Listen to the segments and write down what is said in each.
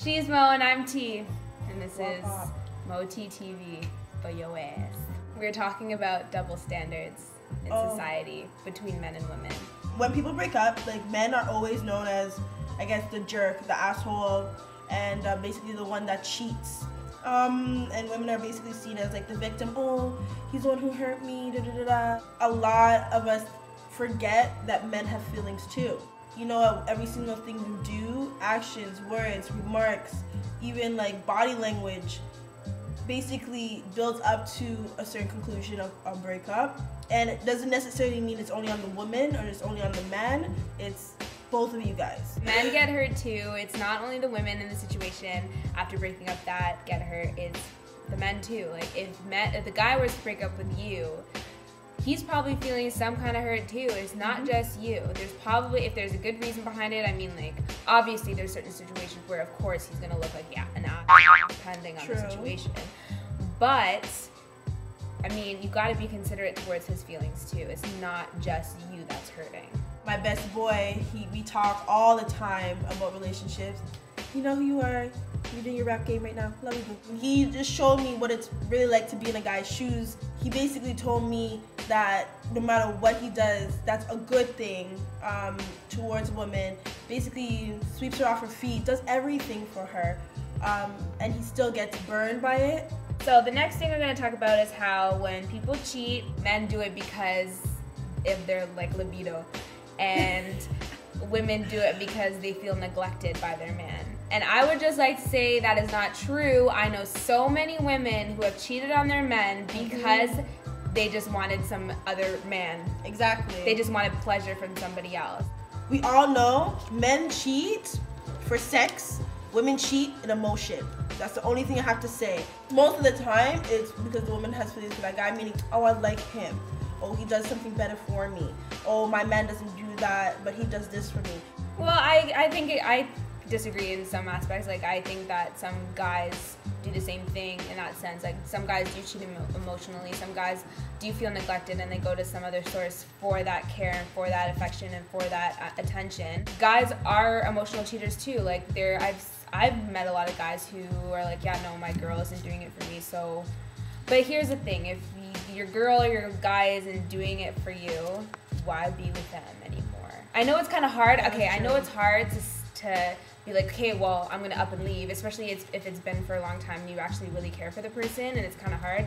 She's Mo and I'm T, and this is Mo T TV for your ass. We're talking about double standards in society between men and women. When people break up, like, men are always known as, I guess, the jerk, the asshole, and basically the one that cheats. And women are basically seen as like the victim. Oh, he's the one who hurt me, da da da da. A lot of us forget that men have feelings too. You know, every single thing you do, actions, words, remarks, even like body language, basically builds up to a certain conclusion of a breakup. And it doesn't necessarily mean it's only on the woman or it's only on the man. It's both of you guys. Men get hurt too. It's not only the women in the situation after breaking up that get hurt, it's the men too. Like if the guy were to break up with you, he's probably feeling some kind of hurt too. It's not just you. There's probably, if there's a good reason behind it, I mean, like, obviously there's certain situations where of course he's gonna look like, yeah, an ass, depending on the situation. But I mean, you gotta be considerate towards his feelings too. It's not just you that's hurting. My best boy, we talk all the time about relationships. You know who you are. You're doing your rap game right now. Love you, boo. He just showed me what it's really like to be in a guy's shoes. He basically told me that no matter what he does, that's a good thing towards a woman. Basically sweeps her off her feet, does everything for her, and he still gets burned by it. So the next thing we're going to talk about is how when people cheat, men do it because of their like libido, and women do it because they feel neglected by their man. And I would just like to say that is not true. I know so many women who have cheated on their men because they just wanted some other man. Exactly. They just wanted pleasure from somebody else. We all know men cheat for sex, women cheat in emotion. That's the only thing I have to say. Most of the time, it's because the woman has feelings for that guy, meaning, oh, I like him. Oh, he does something better for me. Oh, my man doesn't do that, but he does this for me. Well, I disagree in some aspects. Like, I think that some guys do the same thing in that sense. Like, some guys do cheat emotionally. Some guys do feel neglected and they go to some other source for that care and for that affection and for that attention. Guys are emotional cheaters too. Like, I've met a lot of guys who are like, yeah, no, my girl isn't doing it for me, so. But here's the thing, if your girl or your guy isn't doing it for you, why be with them anymore? I know it's kind of hard. Okay, I know it's hard to be like, okay, well, I'm gonna up and leave, especially if it's been for a long time and you actually really care for the person, and it's kind of hard.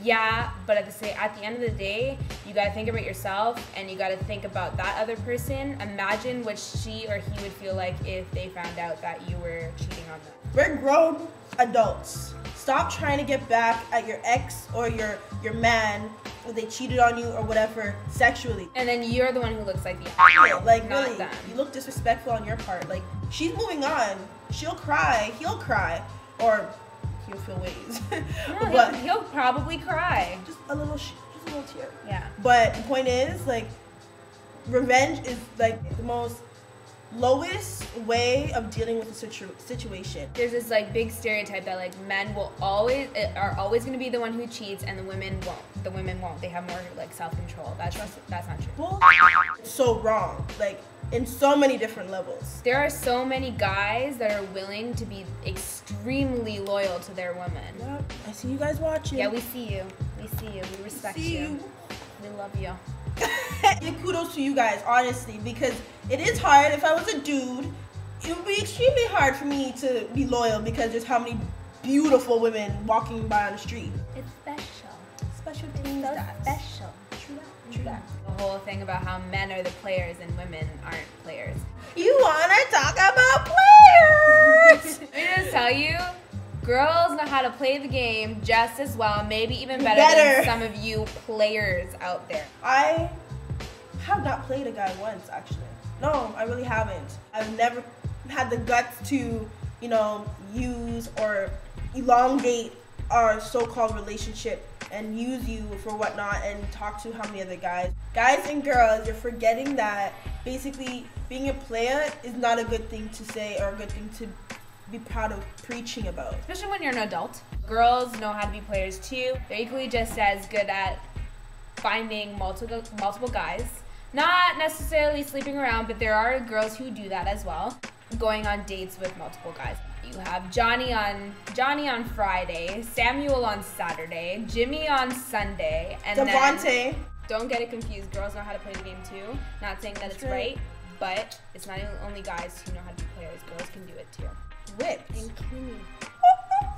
Yeah, but at the end of the day, you gotta think about yourself and you gotta think about that other person. Imagine what she or he would feel like if they found out that you were cheating on them. We're grown adults. Stop trying to get back at your ex or your man if they cheated on you or whatever sexually. And then you're the one who looks like the asshole, like, not really, them. You look disrespectful on your part. Like, she's moving on. She'll cry. He'll cry. Or he'll feel ways. No, but he'll probably cry. Just a little tear. Yeah. But the point is, like, revenge is like the most lowest way of dealing with a situation. There's this like big stereotype that like men are always going to be the one who cheats and the women won't. The women won't. They have more like self-control. That's not true. Well, it's so wrong. Like, in so many different levels. There are so many guys that are willing to be extremely loyal to their women. Yep. I see you guys watching. Yeah, we see you. We see you. We respect you. We love you. And kudos to you guys, honestly, because it is hard. If I was a dude, it would be extremely hard for me to be loyal because there's how many beautiful women walking by on the street. It's special. Special It's things so that. special. True that. The whole thing about how men are the players and women aren't players. You wanna talk about players? Let me just tell you, girls know how to play the game just as well, maybe even better than some of you players out there. I have not played a guy once, actually. No, I really haven't. I've never had the guts to, you know, use or elongate our so-called relationship and use you for whatnot and talk to how many other guys. Guys and girls, you're forgetting that basically being a player is not a good thing to say or a good thing to be proud of preaching about. Especially when you're an adult. Girls know how to be players too. They're equally just as good at finding multiple guys. Not necessarily sleeping around, but there are girls who do that as well. Going on dates with multiple guys. You have Johnny on Friday, Samuel on Saturday, Jimmy on Sunday, and Devontae. then don't get it confused. Girls know how to play the game too. Not saying that it's right, but it's not only guys who know how to be players. Girls can do it too. Whipped. And clingy.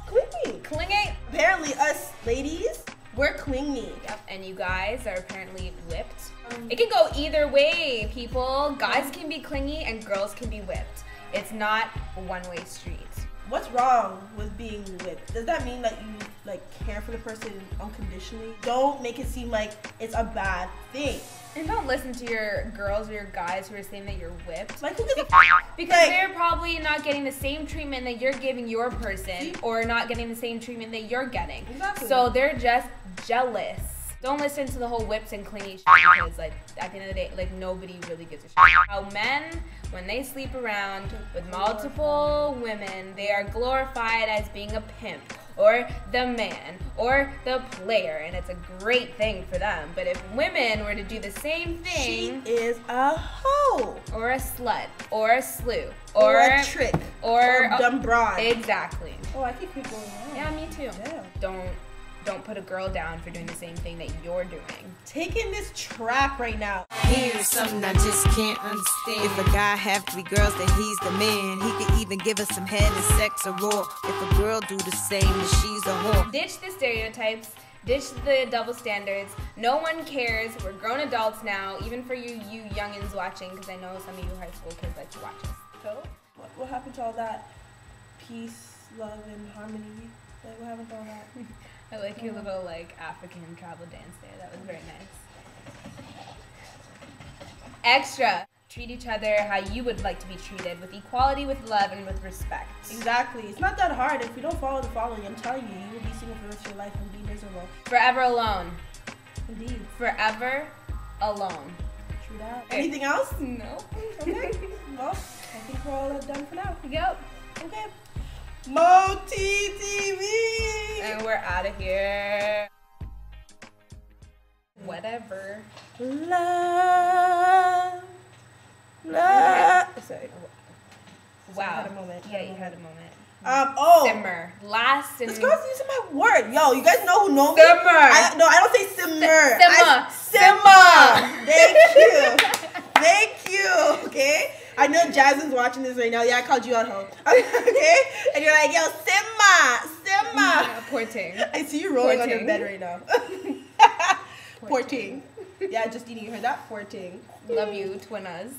Clingy. Clingy. Apparently, us ladies, we're clingy. Yep. And you guys are apparently whipped. It can go either way, people. Guys can be clingy and girls can be whipped. It's not a one-way street. What's wrong with being whipped? Does that mean that you care for the person unconditionally? Don't make it seem like it's a bad thing. And don't listen to your girls or your guys who are saying that you're whipped. Like, who gives a because they're probably not getting the same treatment that you're giving your person, or not getting the same treatment that you're getting. Exactly. So they're just jealous. Don't listen to the whole whips and clingy shit, because at the end of the day, nobody really gives a shit. How men, when they sleep around with multiple women, they are glorified as being a pimp, or the man, or the player, and it's a great thing for them. But if women were to do the same thing, she is a hoe, or a slut, or a slew, or a trick, or a dumb broad. Exactly. Oh, I keep going on. Yeah, me too. Yeah. Don't put a girl down for doing the same thing that you're doing. Taking this track right now. Here's something I just can't understand. If a guy have 3 girls, then he's the man. He could even give us some head and sex or raw. If a girl do the same, then she's a whore. Ditch the stereotypes. Ditch the double standards. No one cares. We're grown adults now. Even for you youngins watching, because I know some of you high school kids like to watch us. So, what happened to all that peace, love, and harmony? Like, what happened to all that? I like your little African travel dance there. That was very nice. Extra. Treat each other how you would like to be treated, with equality, with love, and with respect. Exactly. It's not that hard. If you don't follow the following, I'm telling you, you will be single for the rest of your life and be miserable. Forever alone. Indeed. Forever alone. True that. Anything else? No. Okay. Well, I think we're all done for now. Yep. Okay. Moti TV. And we're out of here. Whatever. Love. Sorry. Wow. I had a moment. Yeah, you had a moment. Simmer. Last and... This girl's using my word. Yo, you guys know who know me? Simmer. I don't say simmer. Simmer. Thank you. Thank you. Okay? I know Jasmine's watching this right now. Yeah, I called you out home. Okay? And you're like, yo, simmer. Yeah, poor ting. I see you rolling on your bed right now. Poor ting. Yeah, Justine, you heard that? Poor ting. Love you, twinnas.